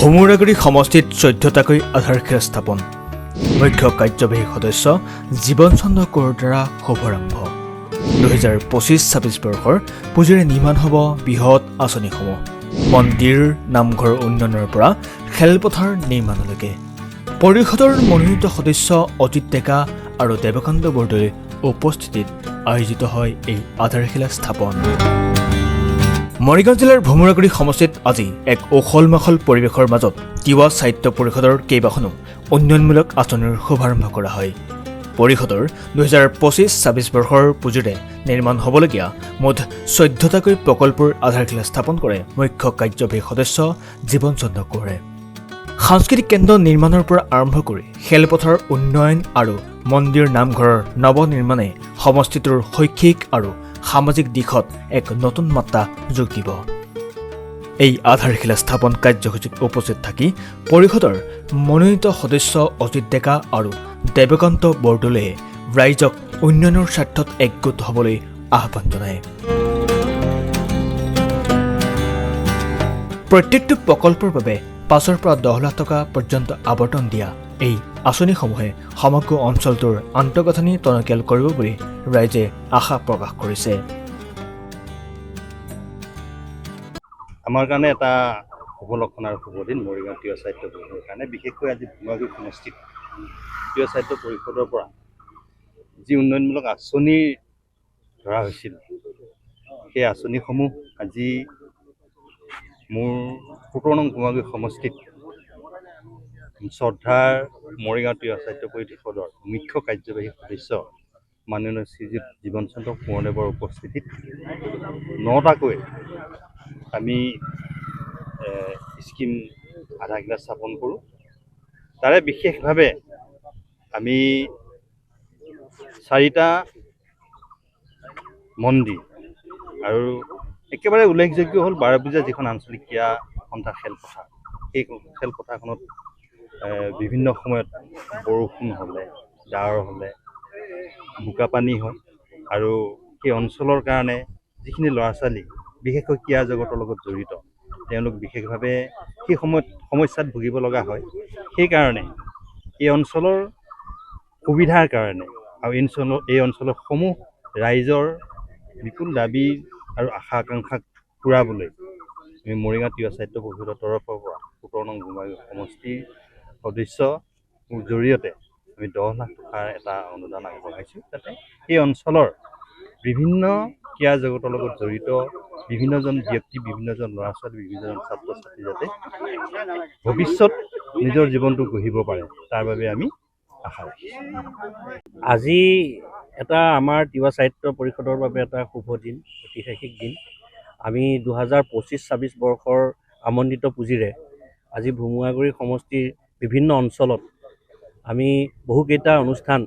ভোমোৰাগুৰি সমষ্টিত 14টাকৈ আধাৰশিলা স্থাপন মুখ্য কাৰ্যবাহী সদস্য জীৱন চন্দ্ৰ কোঁৱৰৰ দ্বাৰা শুভাৰম্ভ 2025-26 বৰ্ষৰ পুঁজিৰে নিৰ্মাণ হ'ব বৃহৎ আঁচনিসমূহ মন্দিৰ নামঘৰ উন্নয়নৰ পৰা খেলপথাৰ নিৰ্মাণলৈকে পৰিষদৰ মনোনীত সদস্য অজিত ডেকা আৰু দেৱকান্ত বৰদলৈৰ উপস্থিতিত আয়োজিত হয় এই আধাৰশিলা স্থাপন। মৰিগাঁও জিলাৰ ভোমোৰাগুৰি সমষ্টিত আজি এক উখল-মাখল পৰিৱেশৰ মাজত তিৱা সাহিত্য পৰিষদৰ কেইবাখনো উন্নয়নমূলক আঁচনিৰ শুভাৰম্ভ কৰা হয়। পৰিষদৰ 2025-26 বৰ্ষৰ পুঁজিৰে নিৰ্মাণ হ'বলগীয়া মুঠ 14টাকৈ প্ৰকল্পৰ আধাৰশিলা স্থাপন কৰে মুখ্য কাৰ্যবাহী সদস্য জীৱন চন্দ্ৰ কোঁৱৰে। সাংস্কৃতিক কেন্দ্ৰ নিৰ্মাণৰ পৰা আৰম্ভ কৰি খেলপথাৰ উন্নয়ন আৰু মন্দিৰ নামঘৰৰ নৱ নিৰ্মাণে সমষ্টিটোৰ শৈক্ষিক আৰু সামাজিক দিশত এক নতুন মাত্ৰা যোগ দিব। এই আধাৰশিলা স্থাপন কাৰ্যসূচীত উপস্থিত থাকি পৰিষদৰ মনোনীত সদস্য অজিত ডেকা আৰু দেৱকান্ত বৰদলৈয়ে ৰাইজক উন্নয়নৰ স্বাৰ্থত একগোট হ'বলৈ আহ্বান জনায়। প্ৰত্যেকটো প্ৰকল্পৰ বাবে 5 পৰা 10 লাখ টকা পৰ্যন্ত আবণ্টন দিয়া এই আঁচনিসমূহে সমগ্ৰ অঞ্চলটোৰ আন্তঃগাঁথনি টনকিয়াল কৰিব বুলি ৰাইজে আশা প্ৰকাশ কৰিছে। আমাৰ কাৰণে এটা শুভ লক্ষণ আৰু শুভ দিন মৰিগাঁও তিৱা সাহিত্য পৰিষদৰ কাৰণে, বিশেষকৈ আজি ভোমোৰাগুৰি সমষ্টিত তিৱা সাহিত্য পৰিষদৰ পৰা যি উন্নয়নমূলক আঁচনি ধৰা হৈছিল সেই আঁচনিসমূহ আজি মোৰ 17 নং ভোমোৰাগুৰি সমষ্টিত শ্ৰদ্ধাৰ মৰিগাঁও তিৱা সাহিত্য পৰিষদৰ মুখ্য কাৰ্যবাহী সদস্য মাননীয় শ্ৰীযুত জীৱন চন্দ্ৰ কোঁৱৰদেৱৰ উপস্থিতিত 9টাকৈ আমি স্কিম আধাৰশিলা স্থাপন কৰোঁ। তাৰে বিশেষভাৱে আমি 4টা মন্দিৰ আৰু একেবাৰে উল্লেখযোগ্য হ'ল বাৰপূজীয়া যিখন আঞ্চলিক ক্ৰীড়া সন্থা খেলপথাৰ, সেই খেলপথাৰখনত বিভিন্ন সময়ত বৰষুণ হ'লে, ডাৱৰ হ'লে, বোকাপানী হয় আৰু সেই অঞ্চলৰ কাৰণে যিখিনি ল'ৰা ছোৱালী বিশেষকৈ ক্ৰীড়া জগতৰ লগত জড়িত তেওঁলোক বিশেষভাৱে সেই সময়ত সমস্যাত ভুগিব লগা হয়। সেইকাৰণে এই অঞ্চলৰ সুবিধাৰ কাৰণে আৰু এই অঞ্চলৰ সমূহ ৰাইজৰ বিপুল দাবী আৰু আশা আকাংক্ষাক পূৰাবলৈ আমি মৰিগাঁও তিৱা সাহিত্য পৰিষদৰ তৰফৰ পৰা 17 নং ভোমোৰাগুৰি সমষ্টিৰ সদস্যৰ জৰিয়তে আমি 10 লাখ টকাৰ এটা অনুদান আগবঢ়াইছোঁ, যাতে এই অঞ্চলৰ বিভিন্ন ক্ৰীড়া জগতৰ লগত জড়িত বিভিন্নজন ব্যক্তি, বিভিন্নজন ল'ৰা ছোৱালী, বিভিন্নজন ছাত্ৰ ছাত্ৰী যাতে ভৱিষ্যত নিজৰ জীৱনটো গঢ়িব পাৰে তাৰ বাবে আমি আশা ৰাখিছোঁ। আজি এটা আমাৰ তিৱা সাহিত্য পৰিষদৰ বাবে এটা শুভ দিন, ঐতিহাসিক দিন। আমি 2025-26 বৰ্ষৰ আমন্ত্ৰিত পুঁজিৰে আজি ভোমোৰাগুৰি সমষ্টিৰ বিভিন্ন অঞ্চলত আমি বহুকেইটা অনুষ্ঠান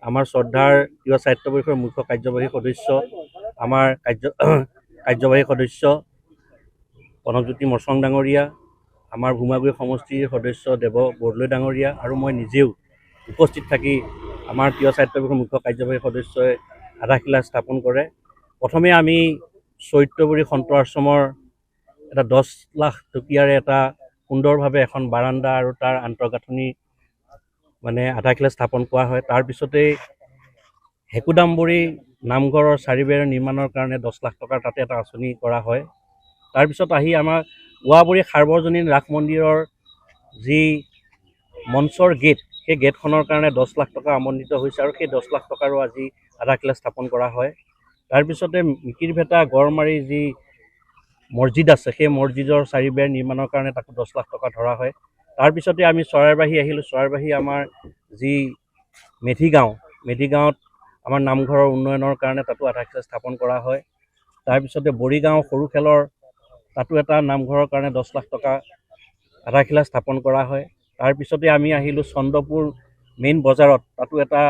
আমাৰ শ্ৰদ্ধাৰ তিৱা সাহিত্য পৰিষদৰ মুখ্য কাৰ্যবাহী সদস্য, আমাৰ কাৰ্যবাহী সদস্য কনকজ্যোতি মৰ্চং ডাঙৰীয়া, আমাৰ ভোমোৰাগুৰি সমষ্টিৰ সদস্য দেৱ বৰদলৈ ডাঙৰীয়া আৰু মই নিজেও উপস্থিত থাকি আমাৰ তিৱা সাহিত্য পৰিষদৰ মুখ্য কাৰ্যবাহী সদস্যই আধাৰশিলা স্থাপন কৰে। প্ৰথমে আমি চৰিত্ৰবৰী সন্ত আশ্ৰমৰ এটা 10 লাখ টকীয়াৰে এটা সুন্দৰভাৱে এখন বাৰাণ্ডা আৰু তাৰ আন্তঃগাঁথনি আধাৰশিলা স্থাপন কৰা হয়। তাৰপিছতেই হেকুদাম্বৰী নামঘৰৰ চাৰিবেৰ নিৰ্মাণৰ কাৰণে 10 লাখ টকাৰ তাতে এটা আঁচনি কৰা হয়। তাৰপিছত আহি আমাৰ ৱাবৰী সাৰ্বজনীন ৰাস মন্দিৰৰ যি মঞ্চৰ গেট, সেই গেটখনৰ কাৰণে 10 লাখ টকা আমন্ত্ৰিত হৈছে আৰু সেই 10 লাখ টকাৰো আজি আধাৰশিলা স্থাপন কৰা হয়। তাৰপিছতে মিকিৰভেটা গড়মাৰী যি মছজিদ আছে, সেই মছজিদৰ চাৰিবেৰ নিৰ্মাণৰ কাৰণে তাকো 10 লাখ টকা ধৰা হয়। তাৰপিছতে আমি চৰাইবাহী আহিলোঁ। চৰাইবাহী আমাৰ যি মেধিগাঁৱত আমাৰ নামঘৰৰ উন্নয়নৰ কাৰণে তাতো আধাৰশিলা স্থাপন কৰা হয়। তাৰপিছতে বৰিগাঁও সৰু খেলৰ তাতো এটা নামঘৰৰ কাৰণে 10 লাখ টকা আধাৰশিলা স্থাপন কৰা হয়। তাৰপিছতে আমি আহিলোঁ চন্দ্ৰপুৰ মেইন বজাৰত, তাতো এটা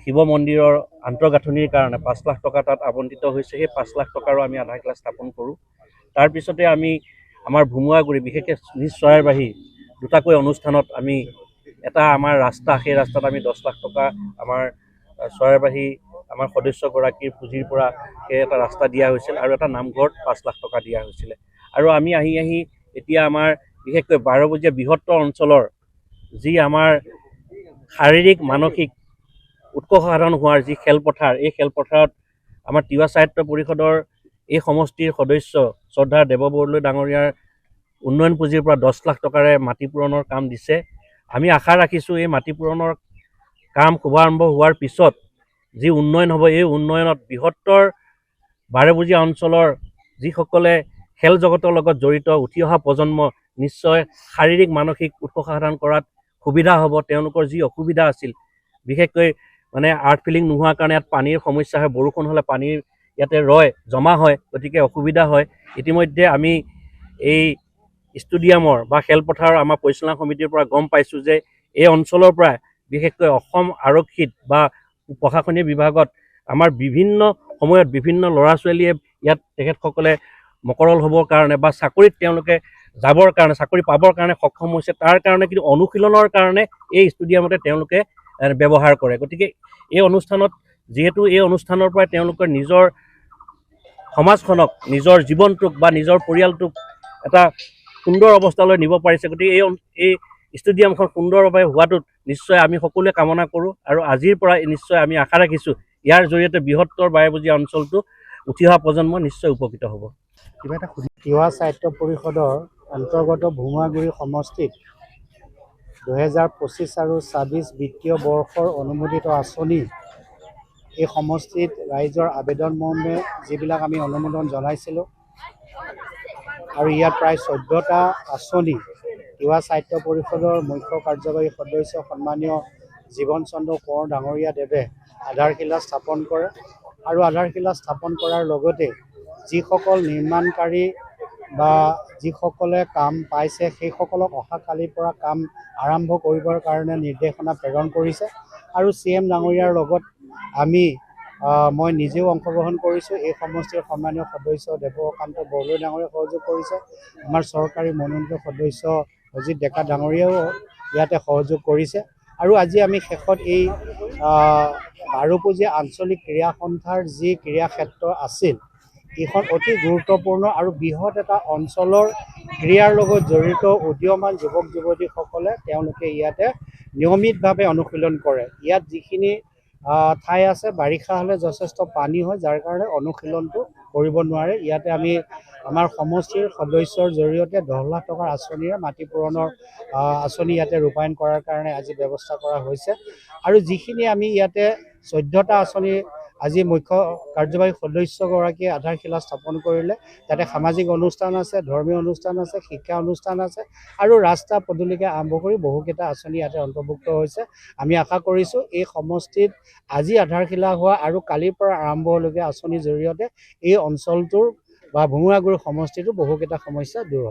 শিৱ মন্দিৰৰ আন্তঃগাঁথনিৰ কাৰণে 5 লাখ টকা তাত আবণ্টিত হৈছে। সেই 5 লাখ টকাৰো আমি আধাৰশিলা স্থাপন কৰোঁ। তাৰপিছতে আমি আমাৰ ভোমোৰাগুৰি বিশেষকৈ নিজ চৰাইবাহী দুটাকৈ অনুষ্ঠানত আমি এটা আমাৰ ৰাস্তা, সেই ৰাস্তাত আমি 10 লাখ টকা আমাৰ চৰাইবাহী আমাৰ সদস্যগৰাকীৰ পুঁজিৰ পৰা সেই এটা ৰাস্তা দিয়া হৈছিল আৰু এটা নামঘৰত 5 লাখ টকা দিয়া হৈছিলে। আৰু আমি আহি এতিয়া আমাৰ বিশেষকৈ 12 বজীয়া বৃহত্তৰ অঞ্চলৰ যি আমাৰ শাৰীৰিক মানসিক উৎকৰ্ষ সাধন হোৱাৰ যি খেলপথাৰ, এই খেলপথাৰত আমাৰ তিৱা সাহিত্য পৰিষদৰ এই সমষ্টিৰ সদস্য শ্ৰদ্ধাৰ দেৱ বৰদলৈ ডাঙৰীয়াৰ উন্নয়ন পুঁজিৰ পৰা 10 লাখ টকাৰে মাটি পূৰণৰ কাম দিছে। আমি আশা ৰাখিছোঁ এই মাটি পূৰণৰ কাম শুভাৰম্ভ হোৱাৰ পিছত যি উন্নয়ন হ'ব, এই উন্নয়নত বৃহত্তৰ 12 বজীয়া অঞ্চলৰ যিসকলে খেল জগতৰ লগত জড়িত উঠি অহা প্ৰজন্ম নিশ্চয় শাৰীৰিক মানসিক উৎকৰ্ষ সাধন কৰাত সুবিধা হ'ব। তেওঁলোকৰ যি অসুবিধা আছিল, বিশেষকৈ মানে আৰ্ট ফিলিং নোহোৱাৰ কাৰণে ইয়াত পানীৰ সমস্যা হয়, বৰষুণ হ'লে পানীৰ ইয়াতে জমা হয়, গতিকে অসুবিধা হয়। ইতিমধ্যে আমি এই ষ্টেডিয়ামৰ বা খেলপথাৰৰ আমাৰ পৰিচালনা সমিতিৰ পৰা গম পাইছোঁ যে এই অঞ্চলৰ পৰা বিশেষকৈ অসম আৰক্ষীত বা প্ৰশাসনীয় বিভাগত আমাৰ বিভিন্ন সময়ত বিভিন্ন ল'ৰা ছোৱালীয়ে ইয়াত তেখেতসকলে মকৰল হ'বৰ কাৰণে বা চাকৰিত তেওঁলোকে যাবৰ কাৰণে, চাকৰি পাবৰ কাৰণে সক্ষম হৈছে। তাৰ কাৰণে কিন্তু অনুশীলনৰ কাৰণে এই ষ্টেডিয়ামতে তেওঁলোকে ব্যৱহাৰ কৰে। গতিকে এই অনুষ্ঠানত যিহেতু এই অনুষ্ঠানৰ পৰাই তেওঁলোকৰ নিজৰ সমাজখনক, নিজৰ জীৱনটোক বা নিজৰ পৰিয়ালটোক এটা সুন্দৰ অৱস্থালৈ নিব পাৰিছে। গতিকে এই ষ্টেডিয়ামখন সুন্দৰভাৱে হোৱাটোত নিশ্চয় আমি সকলোৱে কামনা কৰোঁ আৰু আজিৰ পৰা নিশ্চয় আমি আশা ৰাখিছোঁ ইয়াৰ জৰিয়তে বৃহত্তৰ 12 বজীয়া অঞ্চলটো উঠি অহা প্ৰজন্ম নিশ্চয় উপকৃত হ'ব। কিবা এটা তিৱা সাহিত্য পৰিষদৰ অন্তৰ্গত ভুমুৱাগুৰি সমষ্টিত 2025 আৰু 26 বিত্তীয় বৰ্ষৰ অনুমোদিত আঁচনি এই সমষ্টিত ৰাইজৰ আবেদন মৰ্মে যিবিলাক আমি অনুমোদন জনাইছিলোঁ আৰু ইয়াত প্ৰায় 14টা আঁচনি তিৱা সাহিত্য পৰিষদৰ মুখ্য কাৰ্যবাহী সদস্য সন্মানীয় জীৱন চন্দ্ৰ কোঁৱৰ ডাঙৰীয়া দেৱে আধাৰশিলা স্থাপন কৰে আৰু আধাৰশিলা স্থাপন কৰাৰ লগতে যিসকল নিৰ্মাণকাৰী বা যিসকলে কাম পাইছে সেইসকলক অহাকালিৰ পৰা কাম আৰম্ভ কৰিবৰ কাৰণে নিৰ্দেশনা প্ৰেৰণ কৰিছে। আৰু CM ডাঙৰীয়াৰ লগত মই নিজেও অংশগ্ৰহণ কৰিছোঁ। এই সমষ্টিৰ সন্মানীয় সদস্য দেৱকান্ত বৰদলৈ ডাঙৰীয়াই সহযোগ কৰিছে। আমাৰ চৰকাৰী মনোনীত সদস্য অজিত ডেকা ডাঙৰীয়াও ইয়াতে সহযোগ কৰিছে। আৰু আজি আমি শেষত এই 12 বজীয়া আঞ্চলিক ক্ৰীড়া সন্থাৰ যি ক্ৰীড়াক্ষেত্ৰ আছিল, এইখন অতি গুৰুত্বপূৰ্ণ আৰু বৃহৎ এটা অঞ্চলৰ ক্ৰীড়াৰ লগত জড়িত উদীয়মান যুৱক যুৱতীসকলে তেওঁলোকে ইয়াতে নিয়মিতভাৱে অনুশীলন কৰে। ইয়াত যিখিনি ঠাই আছে বাৰিষা হ'লে যথেষ্ট পানী হয়, যাৰ কাৰণে অনুশীলনটো কৰিব নোৱাৰে। ইয়াতে আমি আমাৰ সমষ্টিৰ সদস্যৰ জৰিয়তে 10 লাখ টকাৰ আঁচনিৰে মাটি পূৰণৰ আঁচনি ইয়াতে ৰূপায়ণ কৰাৰ কাৰণে আজি ব্যৱস্থা কৰা হৈছে। আৰু যিখিনি আমি ইয়াতে 14টা আঁচনি আজি মুখ্য কাৰ্যবাহী সদস্যগৰাকীয়ে আধাৰশিলা স্থাপন কৰিলে, তাতে সামাজিক অনুষ্ঠান আছে, ধৰ্মীয় অনুষ্ঠান আছে, শিক্ষা অনুষ্ঠান আছে আৰু ৰাস্তা পদূলিকে আৰম্ভ কৰি বহুকেইটা আঁচনি ইয়াতে অন্তৰ্ভুক্ত হৈছে। আমি আশা কৰিছোঁ এই সমষ্টিত আজি আধাৰশিলা হোৱা আৰু কালিৰ পৰা আৰম্ভ হ'বলগীয়া আঁচনিৰ জৰিয়তে এই অঞ্চলটোৰ বা ভুমুৱাগুৰি সমষ্টিটোৰ বহুকেইটা সমস্যা দূৰ হ'ব।